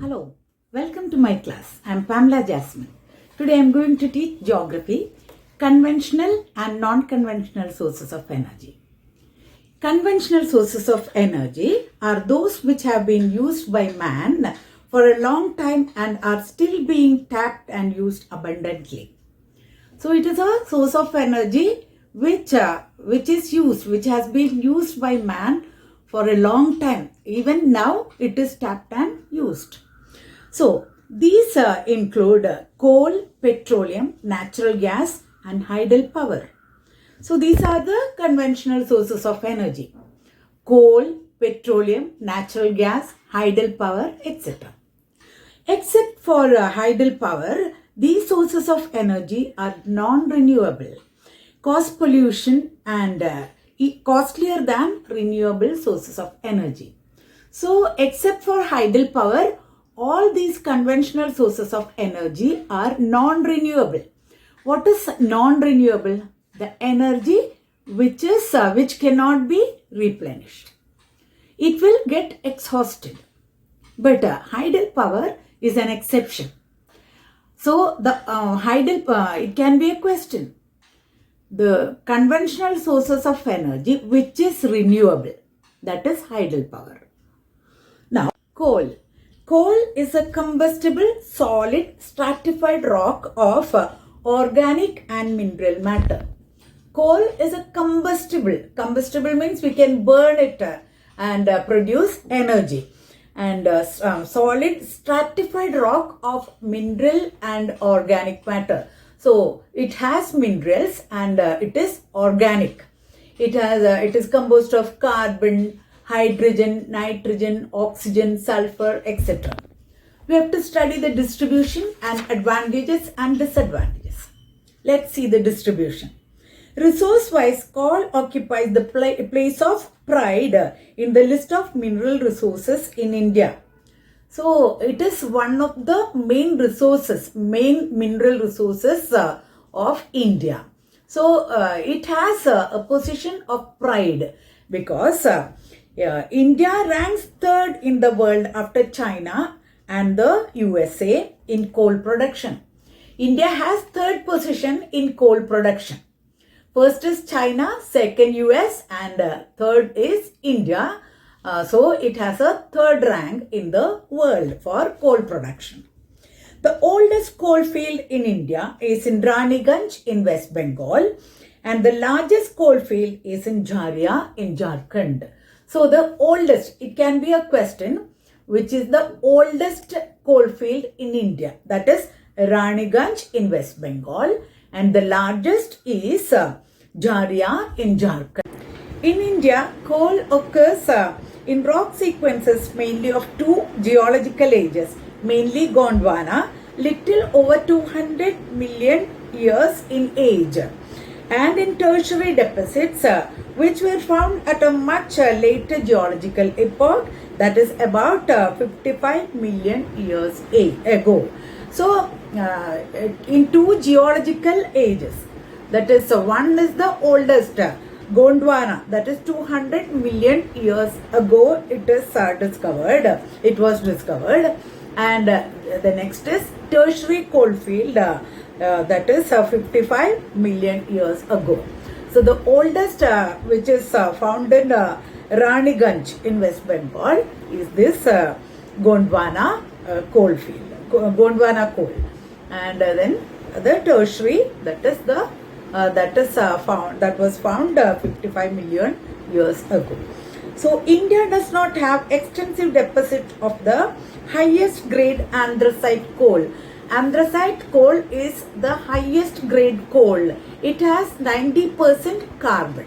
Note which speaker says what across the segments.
Speaker 1: Hello, welcome to my class. I am Pamela Jasmine. Today I am going to teach geography, conventional and non-conventional sources of energy. Conventional sources of energy are those which have been used by man for a long time and are still being tapped and used abundantly. So it is a source of energy which has been used by man for a long time. Even now it is tapped and used. So these include coal, petroleum, natural gas and hydropower. So these are the conventional sources of energy. Coal, petroleum, natural gas, hydropower, etc. Except for hydropower, these sources of energy are non-renewable, cause pollution and costlier than renewable sources of energy. So except for hydropower, all these conventional sources of energy are non-renewable. What is non-renewable? The energy which cannot be replenished. It will get exhausted. But hydropower is an exception. So the it can be a question. The conventional sources of energy which is renewable, that is hydropower. Now, coal. Coal is a combustible, solid, stratified rock of organic and mineral matter. Coal is a combustible. Combustible means we can burn it and produce energy. And solid, stratified rock of mineral and organic matter. So it has minerals and it is organic. It is composed of carbon, hydrogen, nitrogen, oxygen, sulfur, etc. We have to study the distribution and advantages and disadvantages. Let's see the distribution. Resource-wise, coal occupies the place of pride in the list of mineral resources in India. So it is one of the main mineral resources of India. So it has a position of pride because India ranks third in the world after China and the USA in coal production. India has third position in coal production. First is China, second US and third is India. So it has a third rank in the world for coal production. The oldest coal field in India is in Raniganj in West Bengal and the largest coal field is in Jharia in Jharkhand. So the oldest, it can be a question, which is the oldest coal field in India. That is Raniganj in West Bengal and the largest is Jharia in Jharkhand. In India, coal occurs in rock sequences mainly of two geological ages, mainly Gondwana, little over 200 million years in age, and in tertiary deposits which were found at a much later geological epoch, that is about 55 million years ago. So in two geological ages, that is one is the oldest, Gondwana, that is 200 million years ago it was discovered, and the next is tertiary coalfield, that is 55 million years ago. So the oldest which is found in Raniganj in West Bengal is this Gondwana coalfield, Gondwana coal, and then the tertiary, that was found 55 million years ago. So India does not have extensive deposit of the highest grade anthracite coal. Anthracite coal is the highest grade coal. It has 90% carbon.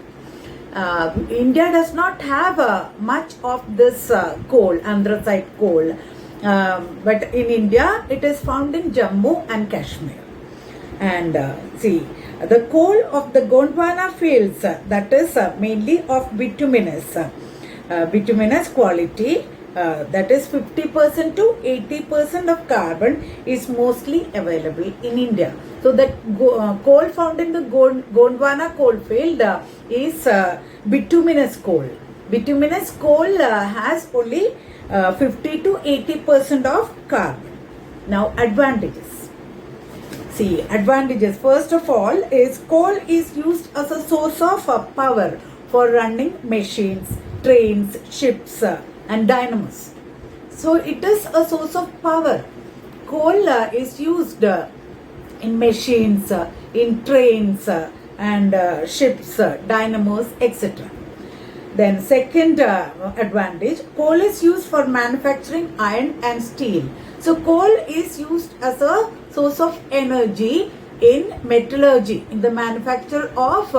Speaker 1: India does not have much of this coal, anthracite coal. But in India, it is found in Jammu and Kashmir. And see, the coal of the Gondwana fields, that is mainly of bituminous quality, that is 50% to 80% of carbon is mostly available in India. So that coal found in the Gondwana coalfield is bituminous coal. Bituminous coal has only 50 to 80% of carbon. Now advantages. See, advantages first of all is coal is used as a source of power for running machines, trains, ships and dynamos. So it is a source of power. Coal is used in machines, in trains and ships, dynamos, etc. Then second advantage, coal is used for manufacturing iron and steel. So coal is used as a source of energy in metallurgy, in the manufacture of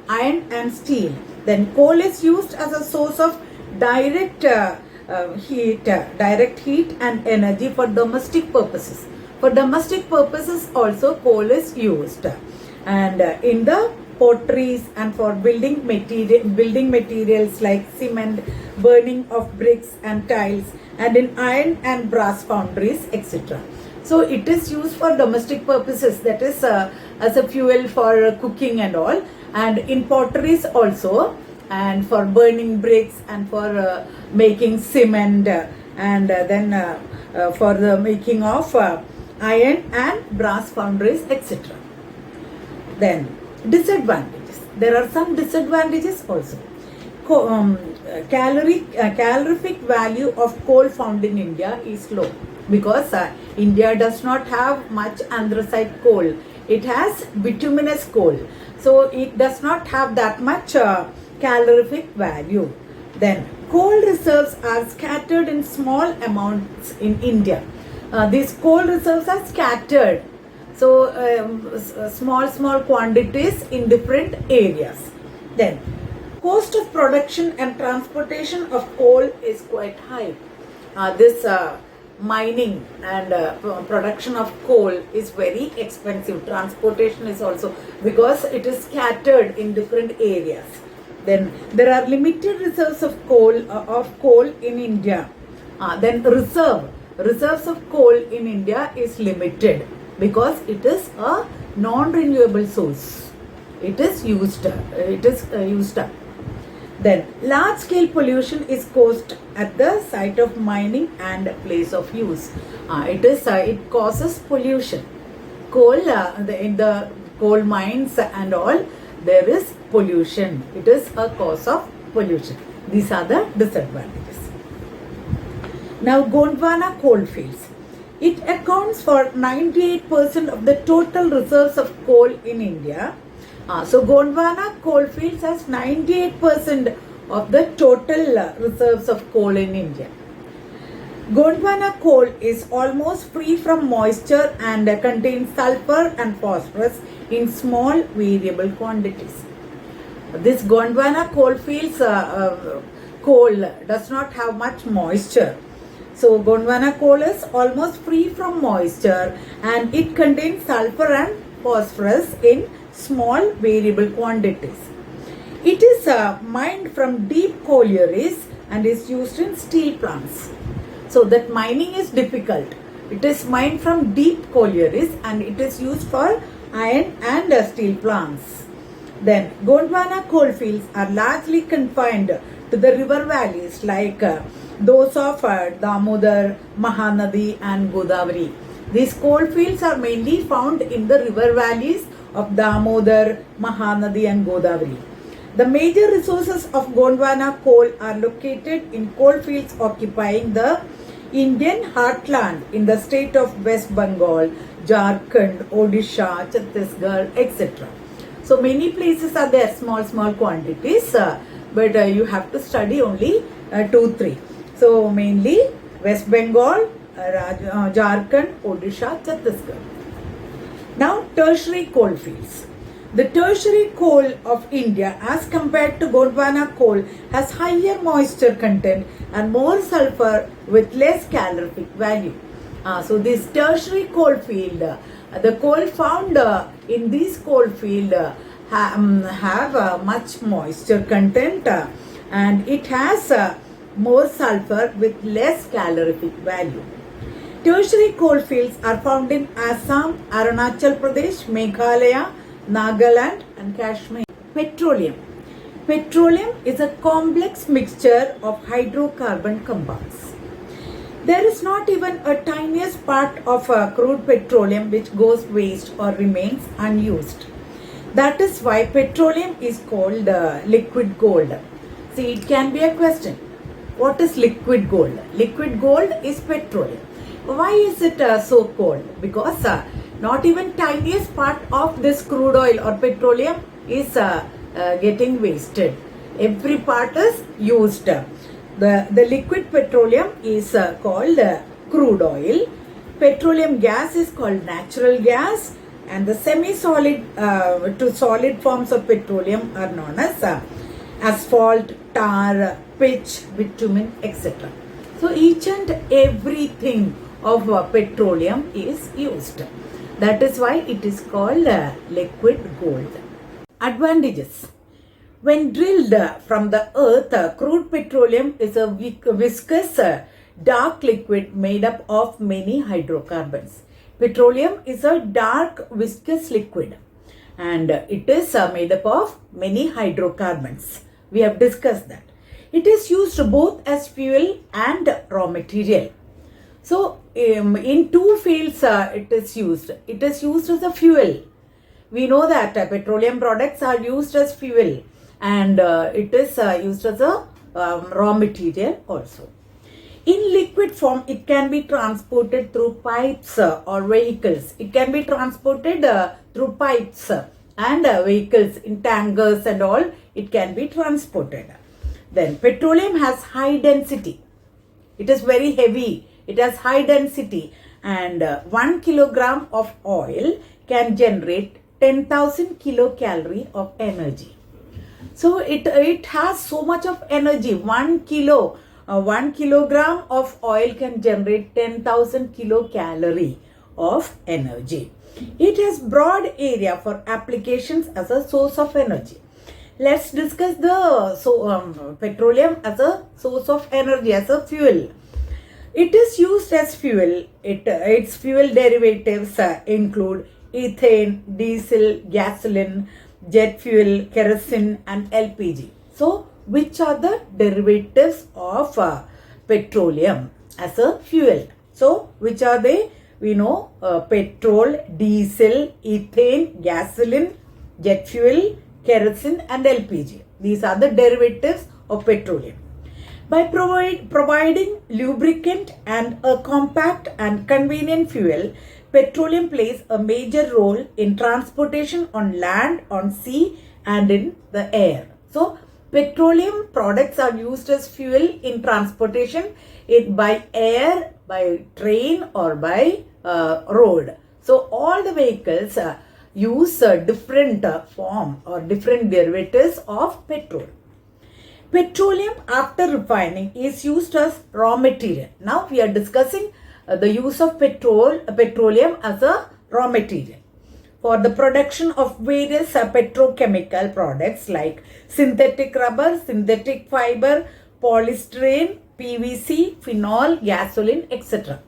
Speaker 1: iron and steel. Then coal is used as a source of direct heat and energy for domestic purposes. For domestic purposes also coal is used. And in the potteries and for building materials like cement, burning of bricks and tiles, and in iron and brass foundries, etc. So it is used for domestic purposes, that is as a fuel for cooking and all, and in potteries also, and for burning bricks and for making cement and then for the making of iron and brass foundries, etc. Then disadvantages. There are some disadvantages also. Calorific value of coal found in India is low because India does not have much anthracite coal. It has bituminous coal. So it does not have that much calorific value. Then coal reserves are scattered in small amounts in India. These coal reserves are scattered. So small quantities in different areas. Then cost of production and transportation of coal is quite high. This mining and production of coal is very expensive. Transportation is also, because it is scattered in different areas. Then there are limited reserves of coal in India. Then reserves of coal in India is limited because it is a non-renewable source. It is used up. Then large-scale pollution is caused at the site of mining and place of use. It causes pollution. Coal in the coal mines and all, there is pollution. It is a cause of pollution. These are the disadvantages. Now Gondwana Coalfields. It accounts for 98% of the total reserves of coal in India. So Gondwana Coalfields has 98% of the total reserves of coal in India. Gondwana coal is almost free from moisture and contains sulfur and phosphorus in small variable quantities. This Gondwana Coalfields coal does not have much moisture. So Gondwana coal is almost free from moisture and it contains sulfur and phosphorus in small variable quantities. It is mined from deep collieries and is used in steel plants. So that mining is difficult. It is mined from deep collieries and it is used for iron and steel plants. Then Gondwana coalfields are largely confined to the river valleys like those of Damodar, Mahanadi and Godavari. These coalfields are mainly found in the river valleys of Damodar, Mahanadi and Godavari. The major resources of Gondwana coal are located in coalfields occupying the Indian heartland in the state of West Bengal, Jharkhand, Odisha, Chhattisgarh, etc. So many places are there, small quantities, but you have to study only 2-3. So mainly West Bengal, Jharkhand, Odisha, Chhattisgarh. Now tertiary coal fields. The tertiary coal of India as compared to Gondwana coal has higher moisture content and more sulfur with less calorific value. So this tertiary coal field, the coal found in this coal field have much moisture content and it has more sulfur with less calorific value. Tertiary coal fields are found in Assam, Arunachal Pradesh, Meghalaya, Nagaland and Kashmir. Petroleum. Petroleum is a complex mixture of hydrocarbon compounds. There is not even a tiniest part of crude petroleum which goes waste or remains unused. That is why petroleum is called liquid gold. See, it can be a question. What is liquid gold? Liquid gold is petroleum. Why is it so called? Because not even tiniest part of this crude oil or petroleum is getting wasted. Every part is used. The liquid petroleum is called crude oil. Petroleum gas is called natural gas, and the semi-solid to solid forms of petroleum are known as asphalt, tar, pitch, bitumen, etc. So each and everything of petroleum is used. That is why it is called liquid gold. Advantages. When drilled from the earth, crude petroleum is a viscous dark liquid made up of many hydrocarbons. Petroleum is a dark viscous liquid and it is made up of many hydrocarbons. We have discussed that. It is used both as fuel and raw material. So, in two fields it is used. It is used as a fuel. We know that petroleum products are used as fuel and it is used as a raw material also. In liquid form, it can be transported through pipes or vehicles. It can be transported through pipes and vehicles in tankers and all. It can be transported. Then petroleum has high density. It is very heavy. It has high density and 1 kilogram of oil can generate 10,000 kilocalorie of energy. So it has so much of energy. 1 kilogram of oil can generate 10,000 kilocalorie of energy. It has broad area for applications as a source of energy. Let's discuss the petroleum as a source of energy, as a fuel. It is used as fuel. Its fuel derivatives include ethane, diesel, gasoline, jet fuel, kerosene and LPG. So, which are the derivatives of petroleum as a fuel? So, which are they? We know petrol, diesel, ethane, gasoline, jet fuel, kerosene and LPG. These are the derivatives of petroleum. By providing lubricant and a compact and convenient fuel, petroleum plays a major role in transportation on land, on sea and in the air. So, petroleum products are used as fuel in transportation by air, by train or by road. So, all the vehicles use different form or different derivatives of petrol. Petroleum after refining is used as raw material. Now we are discussing the use of petroleum as a raw material for the production of various petrochemical products like synthetic rubber, synthetic fiber, polystyrene, PVC, phenol, gasoline, etc.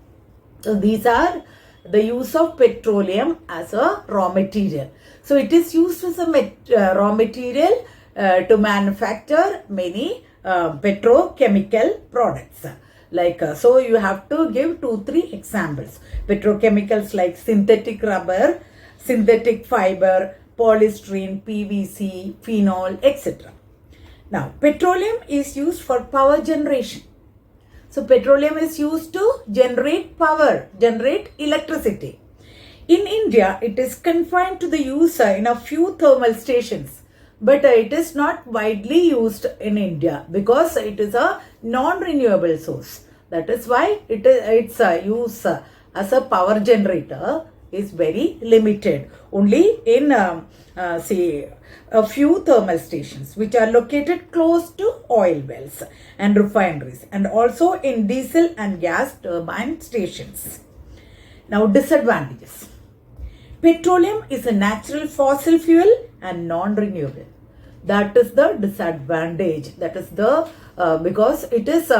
Speaker 1: So these are the use of petroleum as a raw material. So it is used as a raw material to manufacture many petrochemical products. Like so you have to give 2-3 examples. Petrochemicals like synthetic rubber, synthetic fiber, polystyrene, PVC, phenol, etc. Now, petroleum is used for power generation. So, petroleum is used to generate power, generate electricity. In India, it is confined to the use in a few thermal stations. But it is not widely used in India because it is a non-renewable source. That is why its use as a power generator is very limited. Only in say a few thermal stations which are located close to oil wells and refineries, and also in diesel and gas turbine stations. Now, disadvantages. Petroleum is a natural fossil fuel and non-renewable. That is the disadvantage. That is the because it is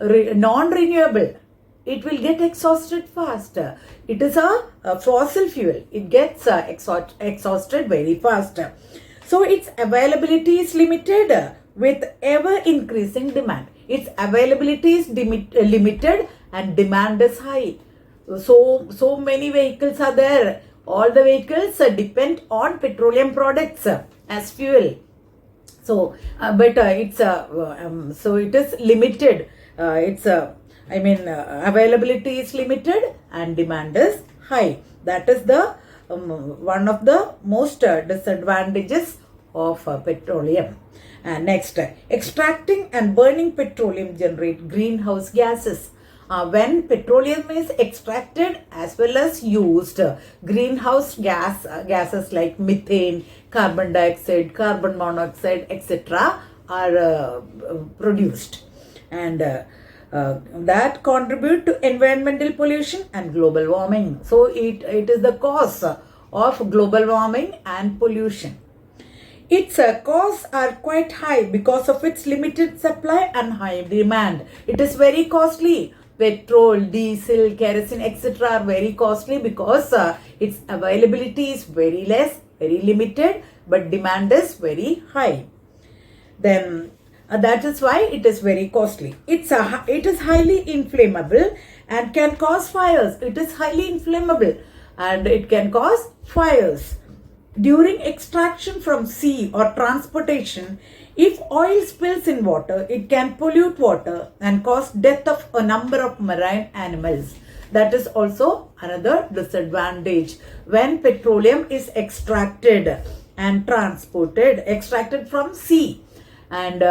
Speaker 1: non-renewable. It will get exhausted fast. It is a fossil fuel. It gets exhausted very fast. So its availability is limited with ever increasing demand. Its availability is limited and demand is high. So many vehicles are there. All the vehicles depend on petroleum products as fuel. So, so it is limited. Availability is limited and demand is high. That is the one of the most disadvantages of petroleum. Next, extracting and burning petroleum generate greenhouse gases. When petroleum is extracted as well as used, greenhouse gases like methane, carbon dioxide, carbon monoxide, etc. are produced, and that contribute to environmental pollution and global warming. So it is the cause of global warming and pollution. Its costs are quite high because of its limited supply and high demand. It is very costly. Petrol, diesel, kerosene, etc. are very costly because its availability is very less, very limited, but demand is very high. Then that is why it is very costly. It is highly inflammable and can cause fires. It is highly inflammable and it can cause fires. During extraction from sea or transportation, if oil spills in water, it can pollute water and cause death of a number of marine animals. That is also another disadvantage. When petroleum is extracted and transported, extracted from sea, and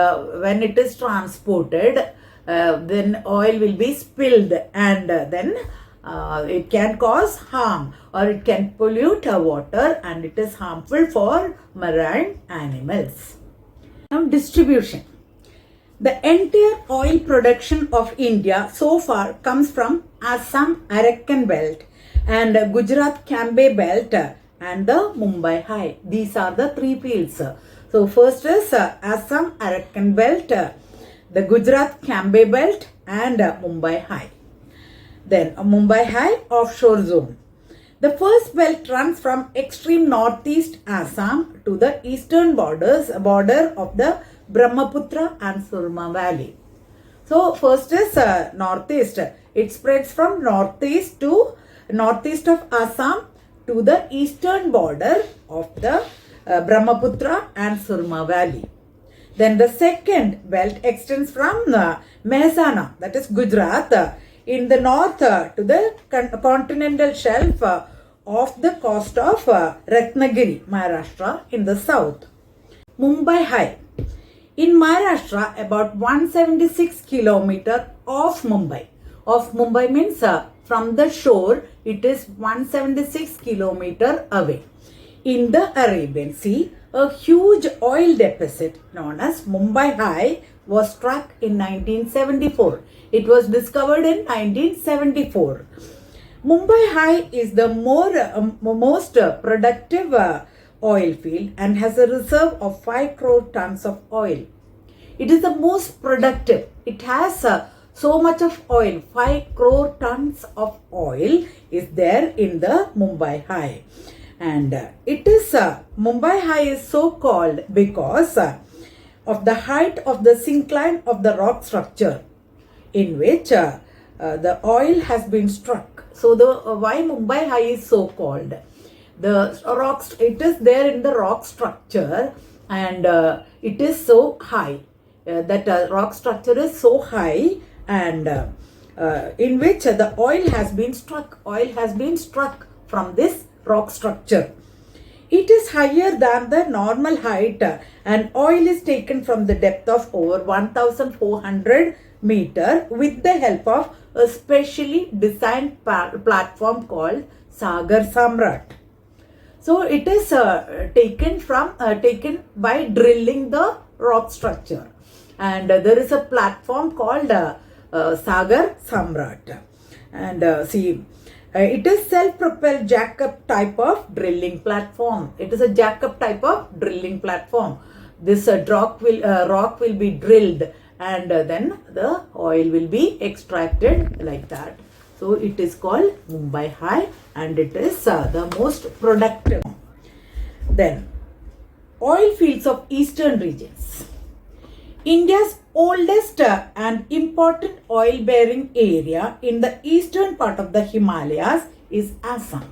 Speaker 1: when it is transported, then oil will be spilled, and then it can cause harm or it can pollute water, and it is harmful for marine animals. Now, distribution. The entire oil production of India so far comes from Assam Arakan Belt and Gujarat Cambay Belt and the Mumbai High. These are the three fields. So first is Assam Arakan Belt, the Gujarat Cambay Belt and Mumbai High. Then Mumbai High offshore zone. The first belt runs from extreme northeast Assam to the eastern border of the Brahmaputra and Surma Valley. So first is northeast. It spreads from northeast of Assam to the eastern border of the Brahmaputra and Surma Valley. Then the second belt extends from Mehsana, that is Gujarat, in the north to the continental shelf of the coast of Ratnagiri, Maharashtra in the south. Mumbai High. In Maharashtra, about 176 kilometers off Mumbai. Off Mumbai means from the shore, it is 176 kilometers away. In the Arabian Sea, a huge oil deposit known as Mumbai High was struck in 1974. It was discovered in 1974. Mumbai High is the most productive oil field and has a reserve of 5 crore tons of oil. It is the most productive. It has so much of oil. 5 crore tons of oil is there in the Mumbai High. And Mumbai High is so called because of the height of the syncline of the rock structure in which the oil has been struck. So why Mumbai High is so called? It is there in the rock structure, and it is so high. That rock structure is so high, and in which the oil has been struck. Oil has been struck from this rock structure. It is higher than the normal height, and oil is taken from the depth of over 1,400 meter with the help of a specially designed platform called Sagar Samrat. So it is taken by drilling the rock structure, and there is a platform called Sagar Samrat, and it is self-propelled jack-up type of drilling platform. It is a jack-up type of drilling platform. This rock will be drilled, and then the oil will be extracted like that. So it is called Mumbai High, and it is the most productive. Then oil fields of eastern regions. India's oldest and important oil-bearing area in the eastern part of the Himalayas is Assam.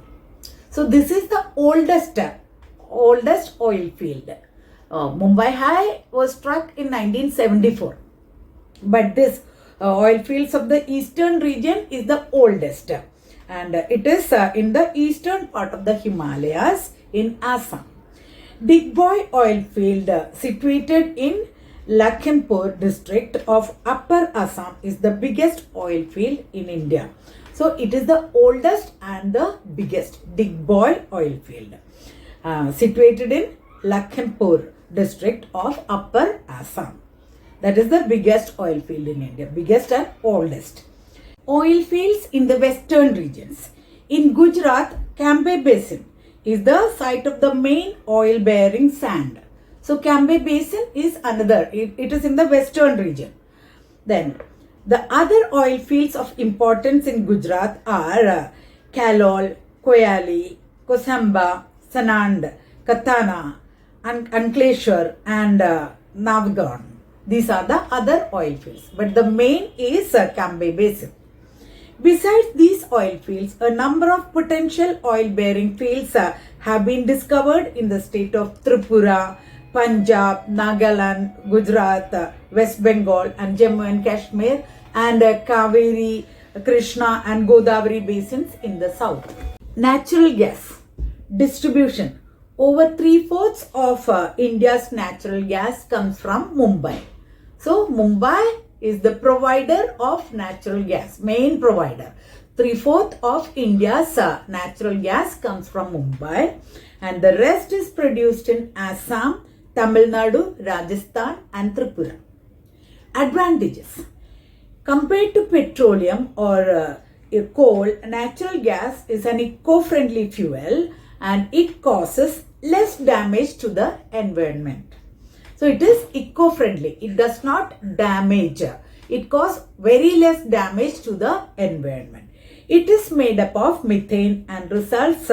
Speaker 1: So this is the oldest oil field. Mumbai High was struck in 1974, but this oil fields of the eastern region is the oldest, and it is in the eastern part of the Himalayas in Assam. Digboy oil field situated in Lakhimpur district of Upper Assam is the biggest oil field in India. So it is the oldest and the biggest Digboy oil field situated in Lakhimpur district of Upper Assam. That is the biggest oil field in India, biggest and oldest. Oil fields in the western regions. In Gujarat, Cambay Basin is the site of the main oil-bearing sand. So Cambay Basin is another, it is in the western region. Then the other oil fields of importance in Gujarat are Kalol, Koyali, Kosamba, Sanand, Katana, Ankleshwar and Navgarh. These are the other oil fields, but the main is Cambay Basin. Besides these oil fields, a number of potential oil-bearing fields have been discovered in the state of Tripura, Punjab, Nagaland, Gujarat, West Bengal and Jammu and Kashmir, and Kaveri, Krishna and Godavari basins in the south. Natural gas distribution. Over 3/4 of India's natural gas comes from Mumbai. So Mumbai is the provider of natural gas, main provider. 3/4 of India's natural gas comes from Mumbai, and the rest is produced in Assam, Tamil Nadu, Rajasthan and Tripura. Advantages. Compared to petroleum or coal, natural gas is an eco-friendly fuel and it causes less damage to the environment. So it is eco-friendly. It does not damage. It causes very less damage to the environment. It is made up of methane and results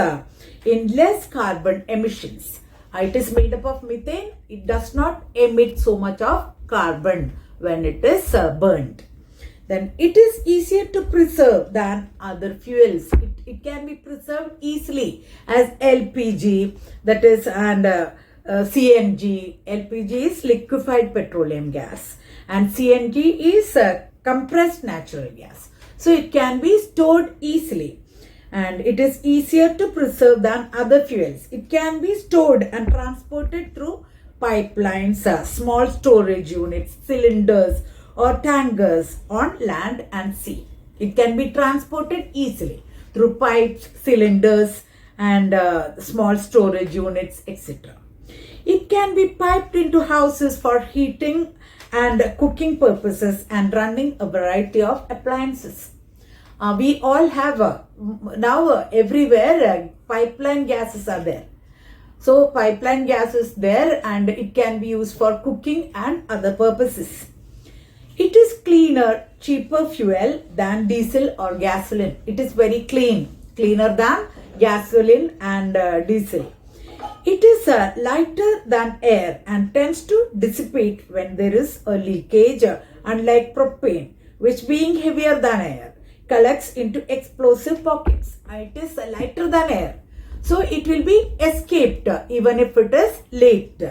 Speaker 1: in less carbon emissions. It is made up of methane. It does not emit so much of carbon when it is burnt. Then it is easier to preserve than other fuels. It can be preserved easily as LPG, that is, and CNG. LPG is liquefied petroleum gas and CNG is compressed natural gas. So it can be stored easily and it is easier to preserve than other fuels. It can be stored and transported through pipelines, small storage units, cylinders or tankers on land and sea. It can be transported easily through pipes, cylinders and small storage units, etc. It can be piped into houses for heating and cooking purposes and running a variety of appliances. We all have now everywhere pipeline gases are there. So pipeline gas is there and it can be used for cooking and other purposes. It is cleaner, cheaper fuel than diesel or gasoline. It is very clean, cleaner than gasoline and diesel. It is lighter than air and tends to dissipate when there is a leakage, unlike propane, which being heavier than air, collects into explosive pockets. It is lighter than air, so it will be escaped even if it is leaked.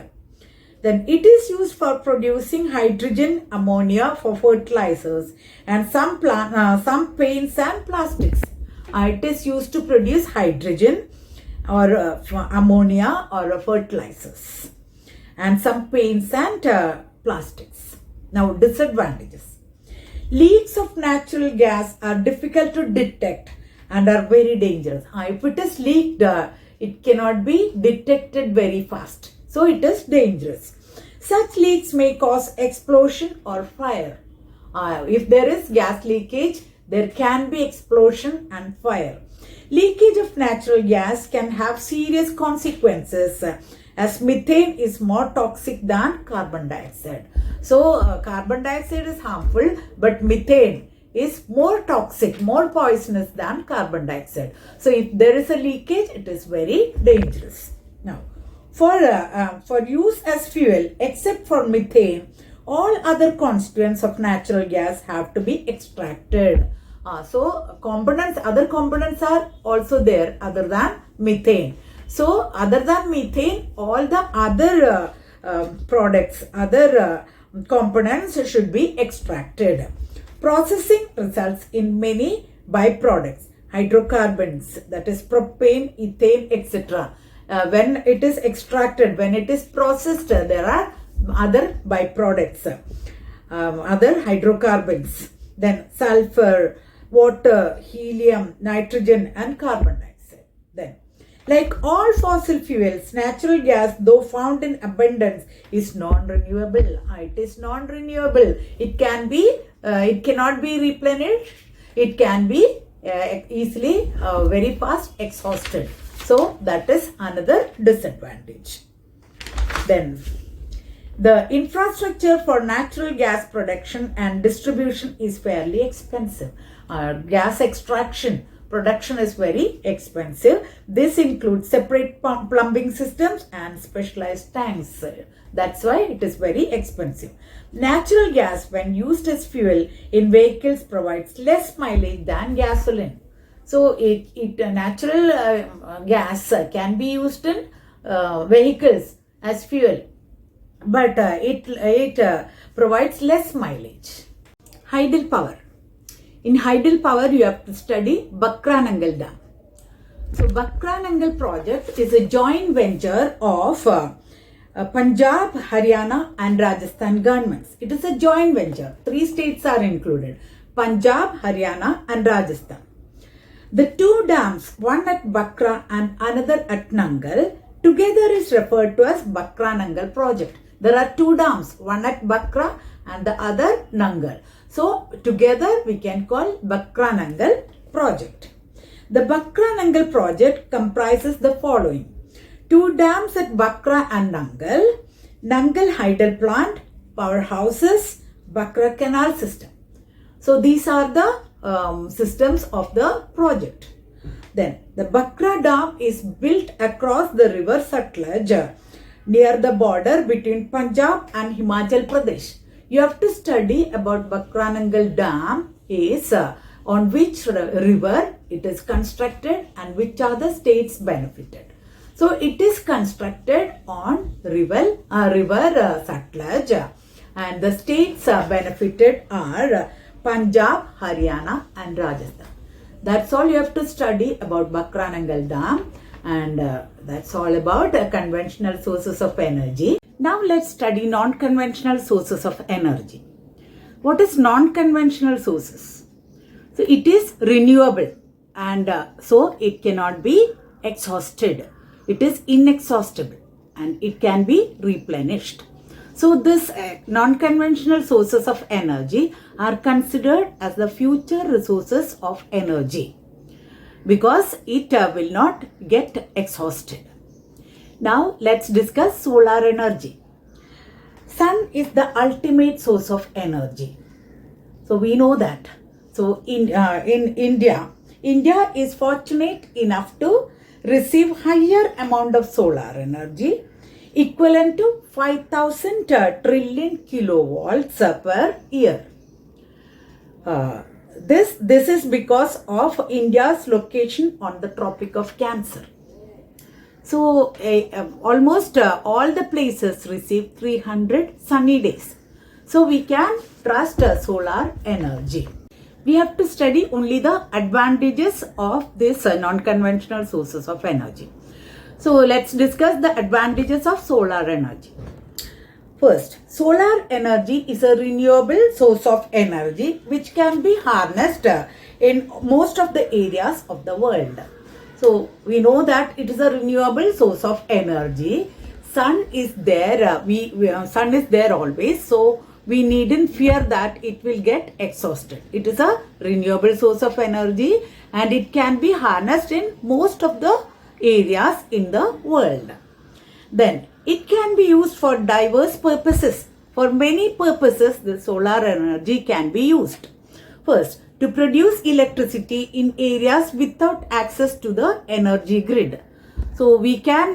Speaker 1: Then it is used for producing hydrogen, ammonia for fertilizers and some paints and plastics. It is used to produce hydrogen or ammonia or fertilizers and some paints and plastics. Now disadvantages. Leaks of natural gas are difficult to detect and are very dangerous. If it is leaked, it cannot be detected very fast. So it is dangerous. Such leaks may cause explosion or fire. If there is gas leakage, there can be explosion and fire. Leakage of natural gas can have serious consequences as methane is more toxic than carbon dioxide. So carbon dioxide is harmful, but methane is more toxic, more poisonous than carbon dioxide. So if there is a leakage, it is very dangerous. Now, For use as fuel, except for methane, all other constituents of natural gas have to be extracted. So other components are also there other than methane. So other than methane, all the other products, other components should be extracted. Processing results in many byproducts, hydrocarbons, that is propane, ethane, etc. When it is extracted, when it is processed, there are other byproducts, other hydrocarbons, then sulfur, water, helium, nitrogen and carbon dioxide. Then, like all fossil fuels, natural gas, though found in abundance, is non-renewable. It is non-renewable. It cannot be replenished. It can be easily, very fast exhausted. So that is another disadvantage. Then, the infrastructure for natural gas production and distribution is fairly expensive. Gas extraction production is very expensive. This includes separate plumbing systems and specialized tanks. That's why it is very expensive. Natural gas, when used as fuel in vehicles, provides less mileage than gasoline. So natural gas can be used in vehicles as fuel, but it provides less mileage. Hydel power. In hydel power, you have to study Bakranangal Dam. So Bakranangal project is a joint venture of Punjab, Haryana and Rajasthan governments. It is a joint venture. 3 states are included: Punjab, Haryana and Rajasthan. The 2 dams, one at Bakra and another at Nangal, together is referred to as Bakranangal project. There are 2 dams, one at Bakra and the other Nangal. So together we can call Bakranangal project. The Bakranangal project comprises the following: 2 dams at Bakra and Nangal, Nangal hydel plant, powerhouses, Bakra canal system. So these are the systems of the project. Then the Bakra Dam is built across the river Satluj near the border between Punjab and Himachal Pradesh. You have to study about Bakranangal Dam is on which river it is constructed and which are the states benefited. So it is constructed on river Satluj and the states benefited are Punjab, Haryana and Rajasthan. That's all you have to study about Bakranangal Dam, and that's all about conventional sources of energy. Now let's study non-conventional sources of energy. What is non-conventional sources? So it is renewable and so it cannot be exhausted. It is inexhaustible and it can be replenished. So this non-conventional sources of energy are considered as the future resources of energy because it will not get exhausted. Now let's discuss solar energy. Sun is the ultimate source of energy. So we know that. So in India is fortunate enough to receive higher amount of solar energy equivalent to 5,000 trillion kilowatts per year. This is because of India's location on the Tropic of Cancer. So almost all the places receive 300 sunny days. So we can trust solar energy. We have to study only the advantages of this non-conventional sources of energy. So let's discuss the advantages of solar energy. First, solar energy is a renewable source of energy which can be harnessed in most of the areas of the world. So we know that it is a renewable source of energy. Sun is there. Sun is there always. So we needn't fear that it will get exhausted. It is a renewable source of energy and it can be harnessed in most of the areas in the world. Then it can be used for diverse purposes. For many purposes, the solar energy can be used. First, to produce electricity in areas without access to the energy grid. So we can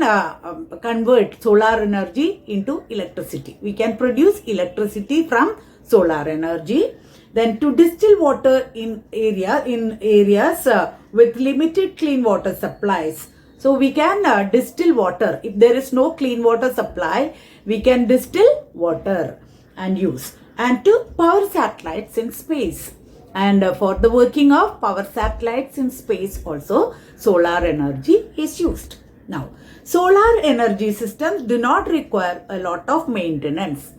Speaker 1: convert solar energy into electricity. We can produce electricity from solar energy. Then to distill water in areas with limited clean water supplies. So we can distill water. If there is no clean water supply, we can distill water and use. And to power satellites in space. And for the working of power satellites in space also, solar energy is used. Now, solar energy systems do not require a lot of maintenance.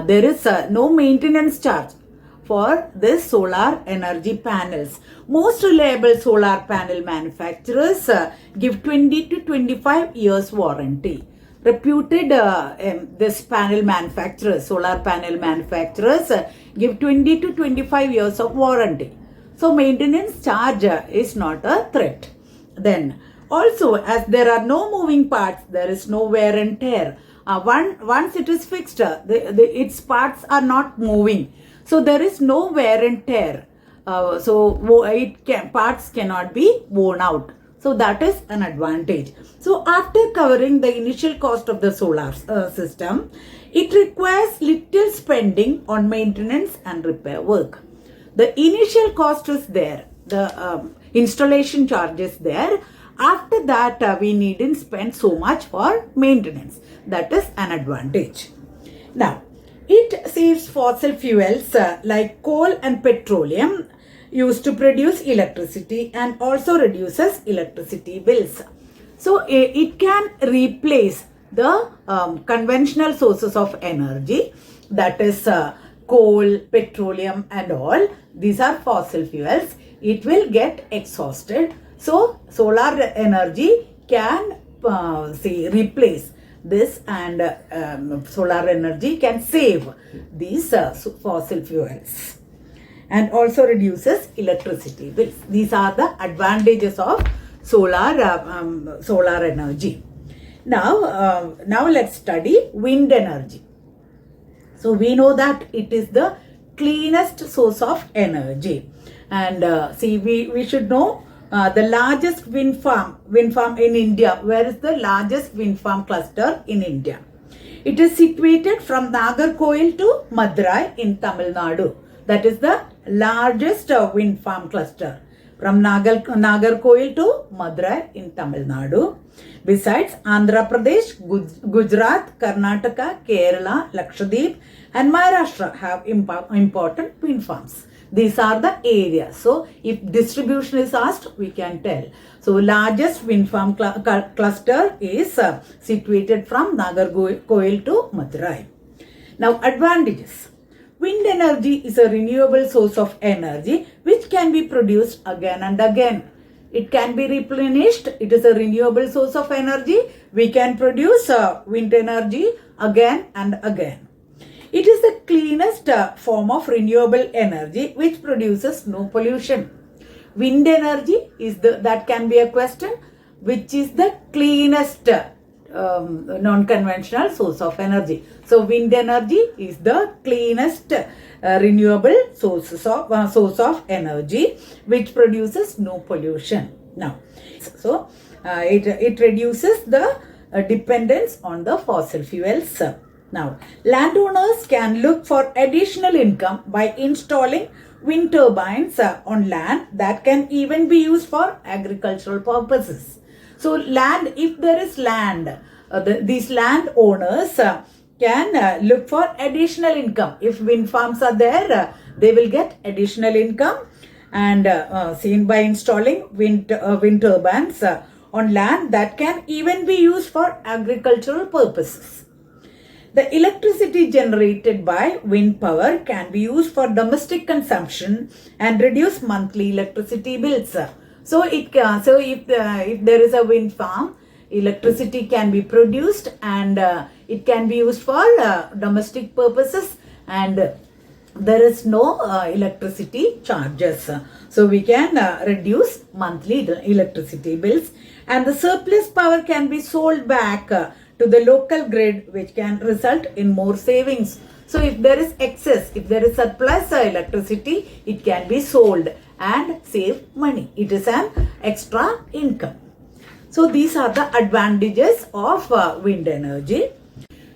Speaker 1: There is no maintenance charge for this solar energy panels. Most reliable solar panel manufacturers give 20 to 25 years warranty. Reputed this panel manufacturers, solar panel manufacturers give 20 to 25 years of warranty. So maintenance charge is not a threat. Then also, as there are no moving parts, there is no wear and tear. Once it is fixed, its parts are not moving. So there is no wear and tear. Parts cannot be worn out. So that is an advantage. So after covering the initial cost of the solar system, it requires little spending on maintenance and repair work. The initial cost is there. The installation charge is there. After that, we needn't spend so much for maintenance. That is an advantage. Now, it saves fossil fuels like coal and petroleum used to produce electricity and also reduces electricity bills. So, it can replace the conventional sources of energy, that is coal, petroleum and all. These are fossil fuels. It will get exhausted. So, solar energy can replace this, and solar energy can save these fossil fuels and also reduces electricity bills. These are the advantages of solar energy. Now let's study wind energy. So we know that it is the cleanest source of energy, and we should know the largest wind farm in India. Where is the largest wind farm cluster in India? It is situated from Nagarcoil to Madurai in Tamil Nadu. That is the largest wind farm cluster from Nagarcoil to Madurai in Tamil Nadu. Besides, Andhra Pradesh, Gujarat, Karnataka, Kerala, Lakshadweep and Maharashtra have important wind farms. These are the areas. So, if distribution is asked, we can tell. So, largest wind farm cluster is situated from Nagarcoil to Madurai. Now, advantages. Wind energy is a renewable source of energy which can be produced again and again. It can be replenished. It is a renewable source of energy. We can produce wind energy again and again. It is the cleanest form of renewable energy which produces no pollution. Wind energy is that can be a question, which is the cleanest non-conventional source of energy. So wind energy is the cleanest renewable source of energy which produces no pollution. Now, so it reduces the dependence on the fossil fuels. Now, landowners can look for additional income by installing wind turbines on land that can even be used for agricultural purposes. So, if there is land, these landowners can look for additional income. If wind farms are there, they will get additional income, and seen by installing wind turbines on land that can even be used for agricultural purposes. The electricity generated by wind power can be used for domestic consumption and reduce monthly electricity bills. So, if there is a wind farm, electricity can be produced and it can be used for domestic purposes, and there is no electricity charges. So, we can reduce monthly electricity bills, and the surplus power can be sold back to the local grid, which can result in more savings. So, if there is excess, if there is surplus electricity, it can be sold and save money. It is an extra income. So these are the advantages of wind energy.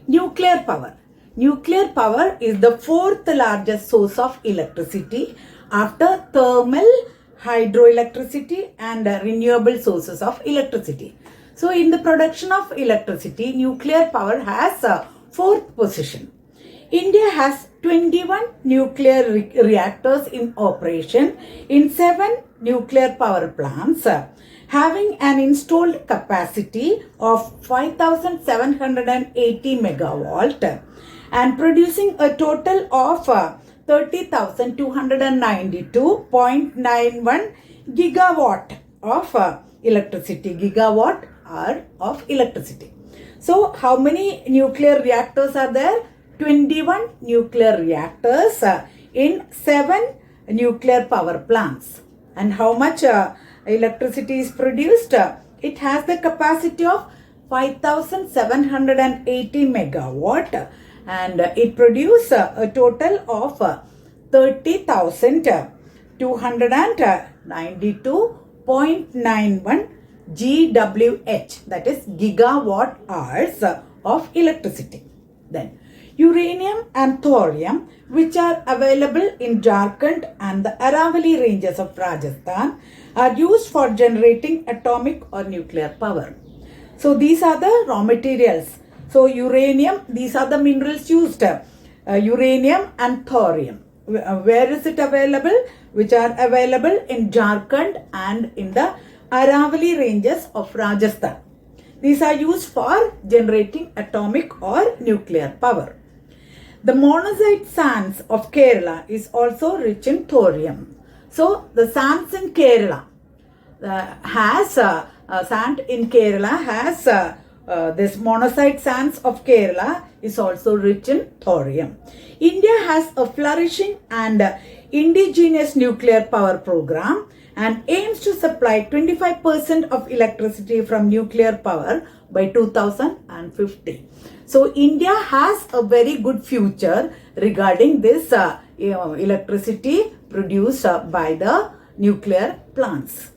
Speaker 1: Nuclear power. Nuclear power is the fourth largest source of electricity after thermal, hydroelectricity and renewable sources of electricity. So in the production of electricity, nuclear power has a fourth position. India has 21 nuclear reactors in operation in 7 nuclear power plants, having an installed capacity of 5,780 megawatt and producing a total of 30,292.91 gigawatt of electricity, gigawatt hour of electricity. So how many nuclear reactors are there? 21 nuclear reactors in 7 nuclear power plants. And how much electricity is produced? It has the capacity of 5,780 megawatt and it produces a total of 30,292.91 GWH, that is gigawatt hours of electricity. Then uranium and thorium, which are available in Jharkhand and the Aravalli ranges of Rajasthan, are used for generating atomic or nuclear power. So these are the raw materials. So uranium, these are the minerals used. Uranium and thorium. Where is it available? Which are available in Jharkhand and in the Aravalli ranges of Rajasthan. These are used for generating atomic or nuclear power. The monazite sands of Kerala is also rich in thorium. So the sands in Kerala sand in Kerala has this monazite sands of Kerala is also rich in thorium. India has a flourishing and indigenous nuclear power program and aims to supply 25% of electricity from nuclear power by 2050. So India has a very good future regarding this electricity produced by the nuclear plants.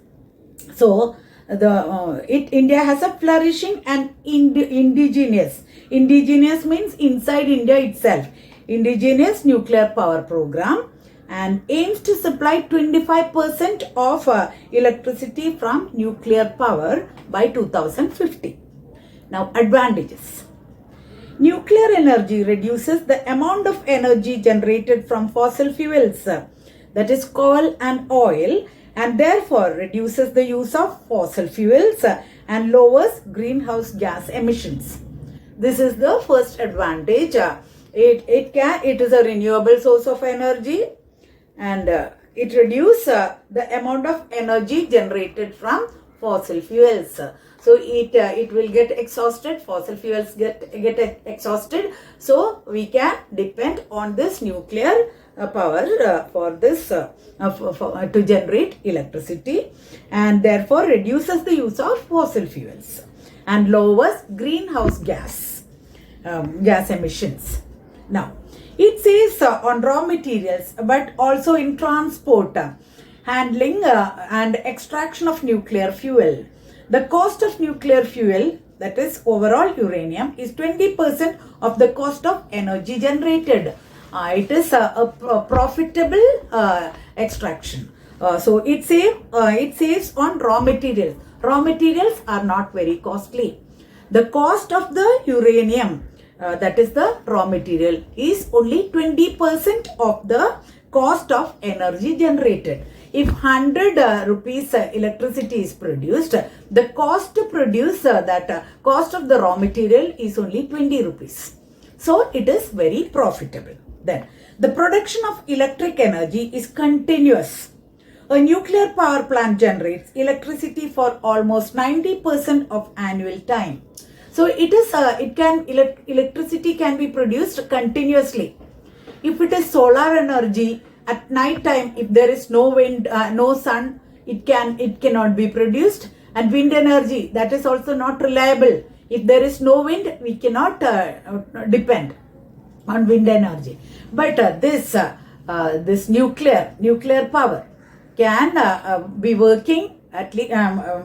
Speaker 1: So India has a flourishing and indigenous. Indigenous means inside India itself. Indigenous nuclear power program and aims to supply 25% of electricity from nuclear power by 2050. Now advantages. Nuclear energy reduces the amount of energy generated from fossil fuels, that is coal and oil, and therefore reduces the use of fossil fuels and lowers greenhouse gas emissions. This is the first advantage. It is a renewable source of energy and it reduces the amount of energy generated from fossil fuels. So it will get exhausted, fossil fuels get exhausted. So we can depend on this nuclear power for this to generate electricity and therefore reduces the use of fossil fuels and lowers greenhouse gas emissions. Now it says on raw materials but also in transport, handling and extraction of nuclear fuel. The cost of nuclear fuel, that is overall uranium, is 20% of the cost of energy generated. It is a profitable extraction. So it saves on raw materials. Raw materials are not very costly. The cost of the uranium, that is the raw material, is only 20% of the cost of energy generated. If 100 rupees electricity is produced, the cost to produce cost of the raw material is only 20 rupees. So it is very profitable. Then the production of electric energy is continuous. A nuclear power plant generates electricity for almost 90% of annual time. So electricity can be produced continuously. If it is solar energy, at night time, if there is no wind, no sun, it cannot be produced. And wind energy, that is also not reliable. If there is no wind, we cannot depend on wind energy. But this nuclear power can be working at least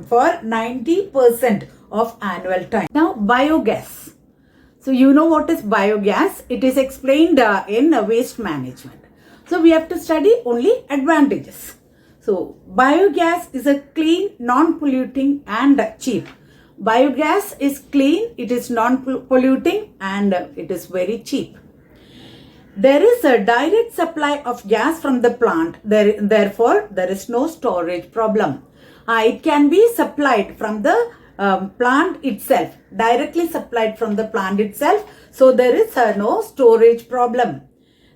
Speaker 1: for 90% of annual time. Now, biogas. So you know what is biogas? It is explained in waste management. So we have to study only advantages. So biogas is a clean, non-polluting and cheap. Biogas is clean, it is non-polluting and it is very cheap. There is a direct supply of gas from the plant. Therefore, there is no storage problem. It can be supplied from the plant itself, directly supplied from the plant itself. So there is no storage problem.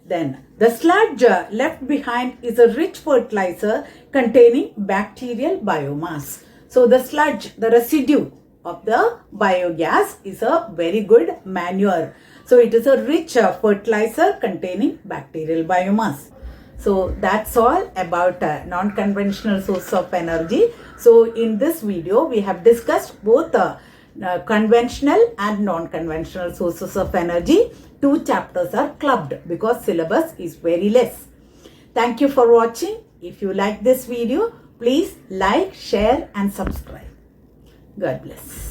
Speaker 1: Then the sludge left behind is a rich fertilizer containing bacterial biomass. So the sludge, the residue of the biogas is a very good manure. So it is a rich fertilizer containing bacterial biomass. So that's all about non-conventional source of energy. So in this video, we have discussed both conventional and non-conventional sources of energy. 2 chapters are clubbed because syllabus is very less. Thank you for watching. If you like this video, please like, share and subscribe. God bless.